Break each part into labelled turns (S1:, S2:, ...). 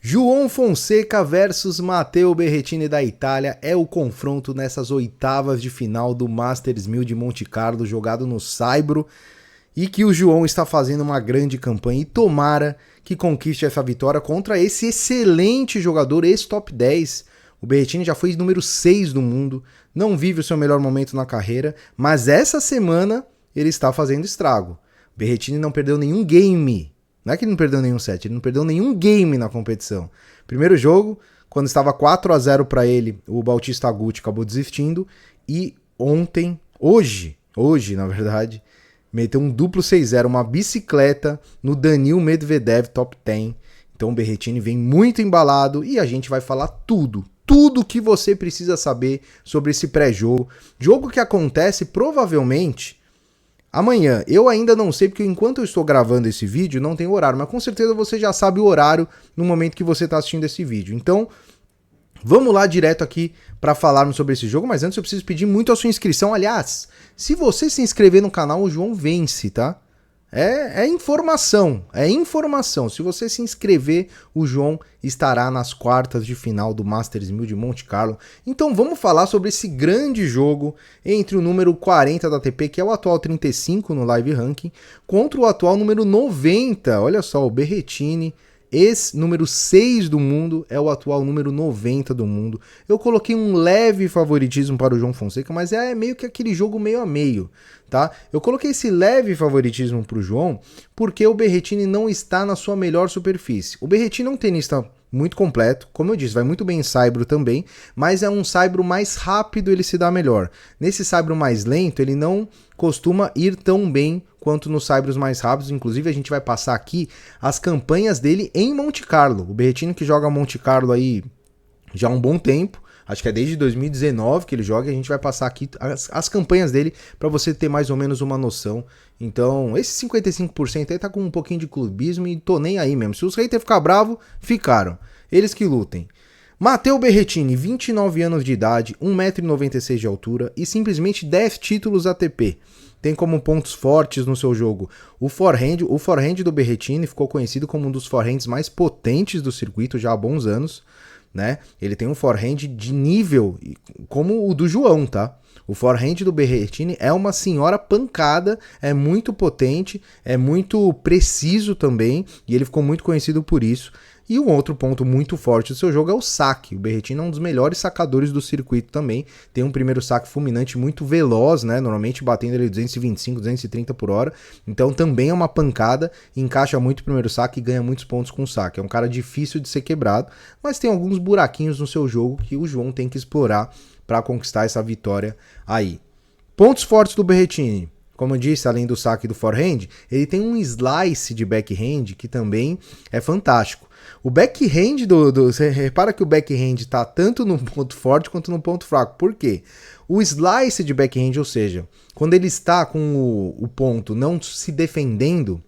S1: João Fonseca versus Matteo Berrettini da Itália é o confronto nessas oitavas de final do Masters 1000 de Monte Carlo, jogado no Saibro, e que o João está fazendo uma grande campanha e tomara que conquiste essa vitória contra esse excelente jogador, esse top 10. O Berrettini já foi número 6 do mundo, não vive o seu melhor momento na carreira, mas essa semana ele está fazendo estrago. O Berrettini não perdeu nenhum game. Não é que ele não perdeu nenhum set, ele não perdeu nenhum game na competição. Primeiro jogo, quando estava 4-0 para ele, o Bautista Agut acabou desistindo. E ontem, hoje na verdade, meteu um duplo 6-0, uma bicicleta no Daniil Medvedev top 10. Então o Berrettini vem muito embalado e a gente vai falar tudo que você precisa saber sobre esse pré-jogo. Jogo que acontece provavelmente amanhã. Eu ainda não sei, porque enquanto eu estou gravando esse vídeo, não tem horário, mas com certeza você já sabe o horário no momento que você está assistindo esse vídeo. Então, vamos lá direto aqui para falarmos sobre esse jogo, mas antes eu preciso pedir muito a sua inscrição. Aliás, se você se inscrever no canal, o João vence, tá? É informação. Se você se inscrever, o João estará nas quartas de final do Masters 1000 de Monte Carlo. Então vamos falar sobre esse grande jogo entre o número 40 da ATP, que é o atual 35 no Live Ranking, contra o atual número 90. Olha só, o Berrettini, número 6 do mundo, é o atual número 90 do mundo. Eu coloquei um leve favoritismo para o João Fonseca, mas é meio que aquele jogo meio a meio, tá? Eu coloquei esse leve favoritismo para o João porque o Berrettini não está na sua melhor superfície. O Berrettini é um tenista muito completo, como eu disse, vai muito bem em saibro também, mas é um saibro mais rápido, ele se dá melhor. Nesse saibro mais lento, ele não costuma ir tão bem quanto nos saibros mais rápidos. Inclusive a gente vai passar aqui as campanhas dele em Monte Carlo. O Berrettini que joga Monte Carlo aí já há um bom tempo, acho que é desde 2019 que ele joga, e a gente vai passar aqui as campanhas dele para você ter mais ou menos uma noção. Então, esse 55% aí tá com um pouquinho de clubismo e tô nem aí mesmo. Se os haters ficar bravos, ficaram. Eles que lutem. Matteo Berrettini, 29 anos de idade, 1,96 m de altura e simplesmente 10 títulos ATP. Tem como pontos fortes no seu jogo o forehand. O forehand do Berrettini ficou conhecido como um dos forehands mais potentes do circuito já há bons anos, né? Ele tem um forehand de nível como o do João, tá? O forehand do Berrettini é uma senhora pancada, é muito potente, é muito preciso também, e ele ficou muito conhecido por isso. E um outro ponto muito forte do seu jogo é o saque. O Berrettini é um dos melhores sacadores do circuito também. Tem um primeiro saque fulminante muito veloz, né? Normalmente batendo ali 225, 230 por hora. Então também é uma pancada, encaixa muito o primeiro saque e ganha muitos pontos com o saque. É um cara difícil de ser quebrado, mas tem alguns buraquinhos no seu jogo que o João tem que explorar para conquistar essa vitória aí. Pontos fortes do Berrettini. Como eu disse, além do saque do forehand, ele tem um slice de backhand que também é fantástico. O backhand você repara que o backhand está tanto no ponto forte quanto no ponto fraco. Por quê? O slice de backhand, ou seja, quando ele está com o ponto não se defendendo,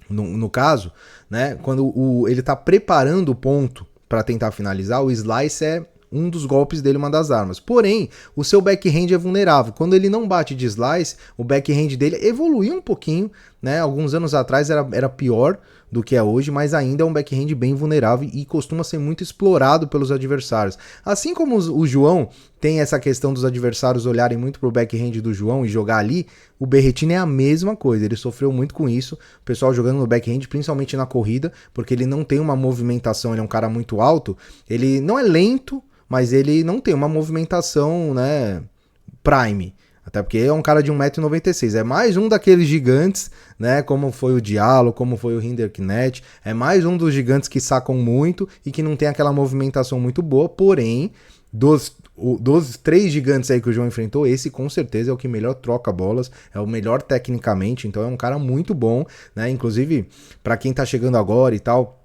S1: no caso, né, quando ele está preparando o ponto para tentar finalizar, o slice é um dos golpes dele, uma das armas. Porém, o seu backhand é vulnerável. Quando ele não bate de slice, o backhand dele evoluiu um pouquinho, né? Alguns anos atrás era pior do que é hoje, mas ainda é um backhand bem vulnerável e costuma ser muito explorado pelos adversários. Assim como o João tem essa questão dos adversários olharem muito pro backhand do João e jogar ali, o Berrettini é a mesma coisa, ele sofreu muito com isso, o pessoal jogando no backhand, principalmente na corrida, porque ele não tem uma movimentação, ele é um cara muito alto, ele não é lento, mas ele não tem uma movimentação, né, prime. Até porque é um cara de 1,96 m. É mais um daqueles gigantes, né? Como foi o Diallo, como foi o Rinderknecht. É mais um dos gigantes que sacam muito e que não tem aquela movimentação muito boa. Porém, dos 3 gigantes aí que o João enfrentou, esse com certeza é o que melhor troca bolas. É o melhor tecnicamente. Então é um cara muito bom, né? Inclusive, para quem tá chegando agora e tal,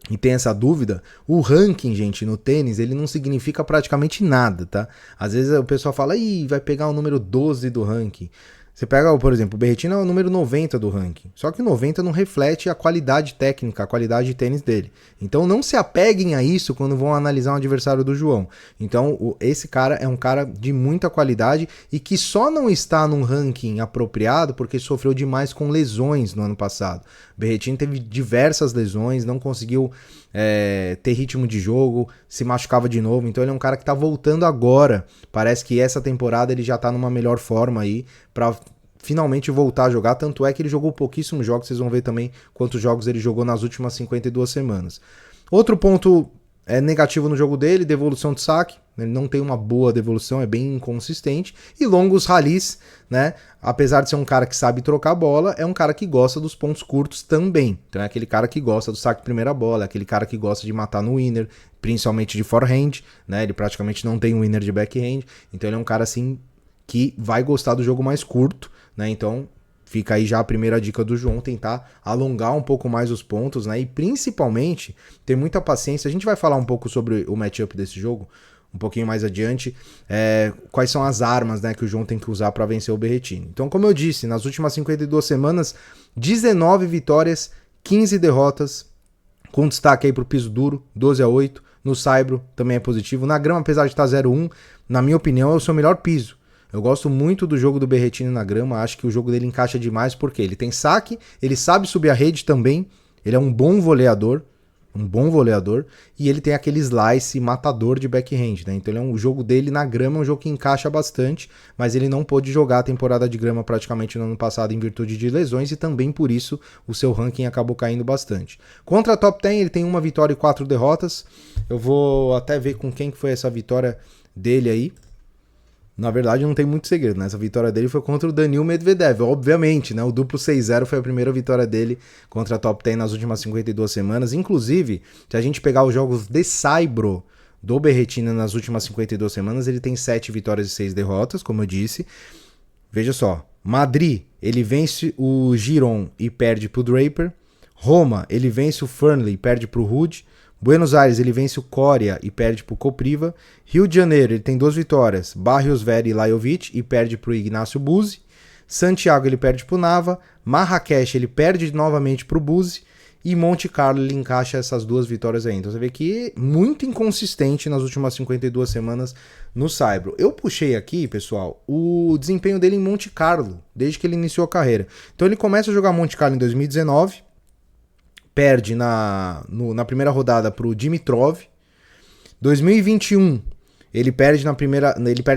S1: e tem essa dúvida, o ranking, gente, no tênis, ele não significa praticamente nada, tá? Às vezes o pessoal fala, ih, vai pegar o número 12 do ranking. Você pega, por exemplo, o Berrettini é o número 90 do ranking. Só que o 90 não reflete a qualidade técnica, a qualidade de tênis dele. Então não se apeguem a isso quando vão analisar um adversário do João. Então esse cara é um cara de muita qualidade e que só não está num ranking apropriado porque sofreu demais com lesões no ano passado. O Berrettini teve diversas lesões, não conseguiu ter ritmo de jogo, se machucava de novo, então ele é um cara que tá voltando agora, parece que essa temporada ele já tá numa melhor forma aí, pra finalmente voltar a jogar, tanto é que ele jogou pouquíssimos jogos, vocês vão ver também quantos jogos ele jogou nas últimas 52 semanas. Outro ponto negativo no jogo dele, devolução de saque, ele não tem uma boa devolução, é bem inconsistente, e longos rallies, né, apesar de ser um cara que sabe trocar bola, é um cara que gosta dos pontos curtos também, então é aquele cara que gosta do saque de primeira bola, é aquele cara que gosta de matar no winner, principalmente de forehand, né, ele praticamente não tem winner de backhand, então ele é um cara assim que vai gostar do jogo mais curto, né, então fica aí já a primeira dica do João, tentar alongar um pouco mais os pontos, né? E principalmente ter muita paciência. A gente vai falar um pouco sobre o matchup desse jogo, um pouquinho mais adiante, quais são as armas, né, que o João tem que usar para vencer o Berrettini. Então, como eu disse, nas últimas 52 semanas, 19 vitórias, 15 derrotas, com destaque aí pro piso duro, 12-8. No saibro também é positivo. Na grama, apesar de estar 0-1, na minha opinião, é o seu melhor piso. Eu gosto muito do jogo do Berrettini na grama, acho que o jogo dele encaixa demais porque ele tem saque, ele sabe subir a rede também, ele é um bom voleador, e ele tem aquele slice matador de backhand, né? Então o jogo dele na grama é um jogo que encaixa bastante, mas ele não pôde jogar a temporada de grama praticamente no ano passado em virtude de lesões e também por isso o seu ranking acabou caindo bastante. Contra a Top 10 ele tem 1 vitória e 4 derrotas, eu vou até ver com quem que foi essa vitória dele aí. Na verdade, não tem muito segredo, né? Essa vitória dele foi contra o Daniil Medvedev, obviamente, né? O duplo 6-0 foi a primeira vitória dele contra a Top 10 nas últimas 52 semanas. Inclusive, se a gente pegar os jogos de saibro do Berrettini nas últimas 52 semanas, ele tem 7 vitórias e 6 derrotas, como eu disse. Veja só, Madrid, ele vence o Giron e perde pro Draper. Roma, ele vence o Fernley e perde pro Ruud. Buenos Aires, ele vence o Coria e perde pro Kopriva. Rio de Janeiro, ele tem 2 vitórias, Barrios Vera e Lajovic, e perde pro Ignacio Buzzi. Santiago, ele perde pro Nava. Marrakech, ele perde novamente pro Buzzi. E Monte Carlo, ele encaixa essas 2 vitórias aí. Então você vê que é muito inconsistente nas últimas 52 semanas no saibro. Eu puxei aqui, pessoal, o desempenho dele em Monte Carlo, desde que ele iniciou a carreira. Então ele começa a jogar Monte Carlo em 2019, perde na primeira rodada para o Dimitrov. 2021, ele perde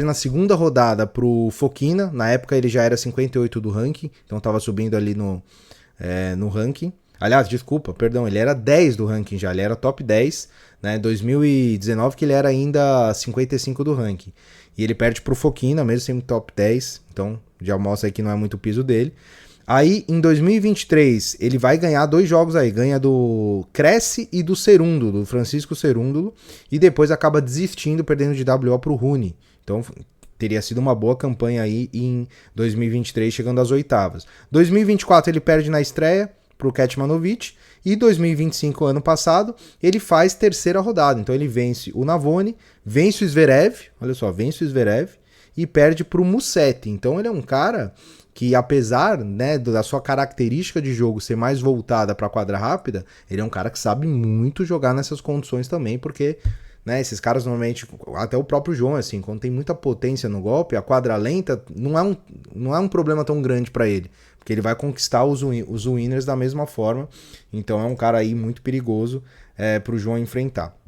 S1: na segunda rodada para o Fokina. Na época ele já era 58 do ranking, então estava subindo ali no ranking. Aliás, desculpa, perdão, ele era 10 do ranking já, ele era top 10, né? 2019 que ele era ainda 55 do ranking. E ele perde para o Fokina, mesmo sendo top 10, então já mostra aí que não é muito o piso dele. Aí, em 2023, ele vai ganhar 2 jogos aí. Ganha do Cresce e do Cerúndulo, do Francisco Cerúndulo. E depois acaba desistindo, perdendo de WO pro Rune. Então, teria sido uma boa campanha aí em 2023, chegando às oitavas. 2024, ele perde na estreia pro Kecmanovic. E 2025, ano passado, ele faz terceira rodada. Então, ele vence o Navone, vence o Zverev. Olha só, vence o Zverev. E perde pro Musetti. Então, ele é um cara que apesar, né, da sua característica de jogo ser mais voltada para a quadra rápida, ele é um cara que sabe muito jogar nessas condições também, porque, né, esses caras normalmente, até o próprio João, assim, quando tem muita potência no golpe, a quadra lenta não é um problema tão grande para ele, porque ele vai conquistar os winners da mesma forma, então é um cara aí muito perigoso para o João enfrentar.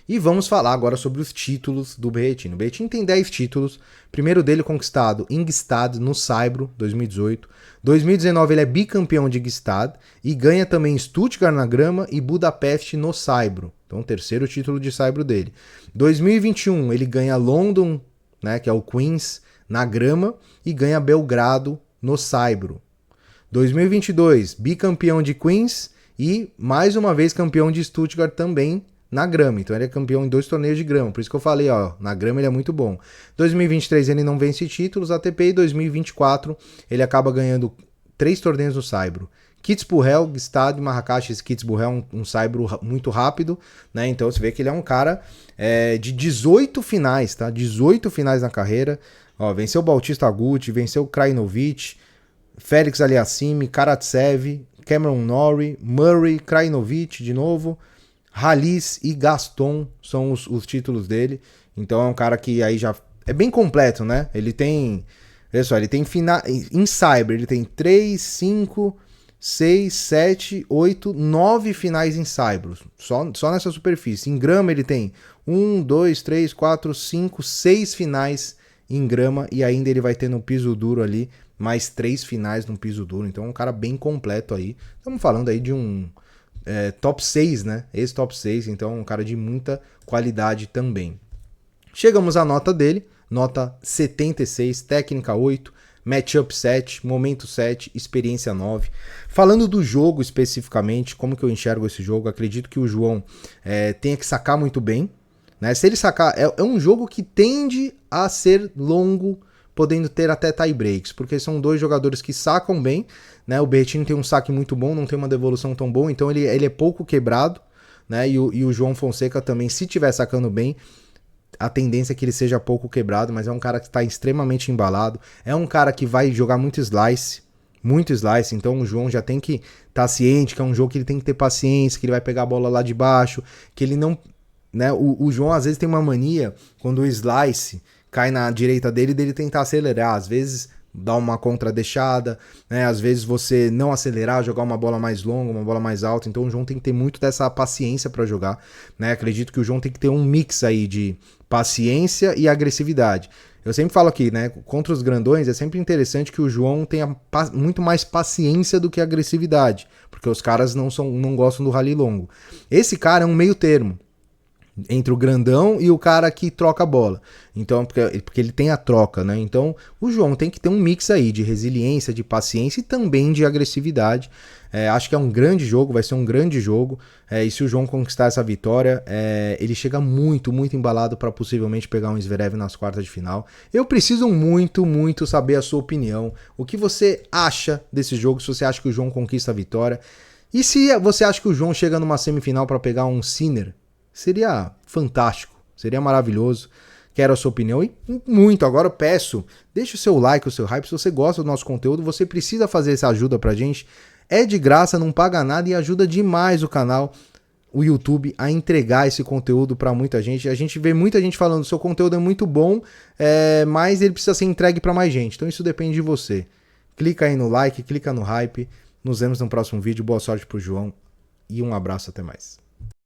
S1: E vamos falar agora sobre os títulos do Berrettini. O Berrettini tem 10 títulos. Primeiro dele conquistado em Gstad, no saibro, 2018. 2019 ele é bicampeão de Gstad e ganha também Stuttgart na grama e Budapeste no saibro. Então, terceiro título de saibro dele. 2021 ele ganha London, né, que é o Queens, na grama e ganha Belgrado no saibro. 2022, bicampeão de Queens e mais uma vez campeão de Stuttgart também na grama, então ele é campeão em 2 torneios de grama, por isso que eu falei, ó, na grama ele é muito bom. 2023 ele não vence títulos ATP e 2024 ele acaba ganhando 3 torneios no saibro. Kitzbühel, Gstad e Marrakech. Esse Kitzbühel é um saibro muito rápido, né? Então você vê que ele é um cara de 18 finais, tá? 18 finais na carreira. Ó, venceu Bautista Agut, venceu Krajinovic, Félix Aliassime, Karatsev, Cameron Norrie, Murray, Krajinovic de novo, Halis e Gaston são os títulos dele. Então é um cara que aí já é bem completo, né? Ele tem, olha só, ele tem em Cyber, ele tem 3, 5, 6, 7, 8, 9 finais em saibro, só nessa superfície. Em grama ele tem 1, 2, 3, 4, 5, 6 finais em grama e ainda ele vai ter no piso duro ali mais 3 finais no piso duro. Então é um cara bem completo aí. Estamos falando aí de um top 6, né? Esse top 6, então é um cara de muita qualidade também. Chegamos à nota dele, nota 76, técnica 8, matchup 7, momento 7, experiência 9. Falando do jogo especificamente, como que eu enxergo esse jogo, acredito que o João tenha que sacar muito bem. Né? Se ele sacar, é um jogo que tende a ser longo, podendo ter até tie breaks, porque são dois jogadores que sacam bem. Né? O Berrettini tem um saque muito bom, não tem uma devolução tão boa, então ele é pouco quebrado. Né? E o João Fonseca também, se estiver sacando bem, a tendência é que ele seja pouco quebrado, mas é um cara que está extremamente embalado. É um cara que vai jogar muito slice, então o João já tem que estar ciente que é um jogo que ele tem que ter paciência, que ele vai pegar a bola lá de baixo, que ele não... Né? O João às vezes tem uma mania, quando o slice cai na direita dele tentar acelerar, às vezes dar uma contradeixada, né? Às vezes você não acelerar, jogar uma bola mais longa, uma bola mais alta, então o João tem que ter muito dessa paciência para jogar, né? Acredito que o João tem que ter um mix aí de paciência e agressividade. Eu sempre falo aqui, né, contra os grandões é sempre interessante que o João tenha muito mais paciência do que agressividade, porque os caras não gostam do rally longo. Esse cara é um meio termo entre o grandão e o cara que troca a bola. Então, porque ele tem a troca, né? Então, o João tem que ter um mix aí de resiliência, de paciência e também de agressividade. Acho que é um grande jogo, vai ser um grande jogo. E se o João conquistar essa vitória, ele chega muito, muito embalado para possivelmente pegar um Zverev nas quartas de final. Eu preciso muito, muito saber a sua opinião. O que você acha desse jogo? Se você acha que o João conquista a vitória. E se você acha que o João chega numa semifinal para pegar um Sinner? Seria fantástico, seria maravilhoso. Quero a sua opinião e muito. Agora eu peço, deixe o seu like, o seu hype. Se você gosta do nosso conteúdo, você precisa fazer essa ajuda pra gente. É de graça, não paga nada e ajuda demais o canal, o YouTube, a entregar esse conteúdo pra muita gente. A gente vê muita gente falando, seu conteúdo é muito bom, mas ele precisa ser entregue pra mais gente. Então isso depende de você. Clica aí no like, clica no hype. Nos vemos no próximo vídeo. Boa sorte pro João e um abraço, até mais.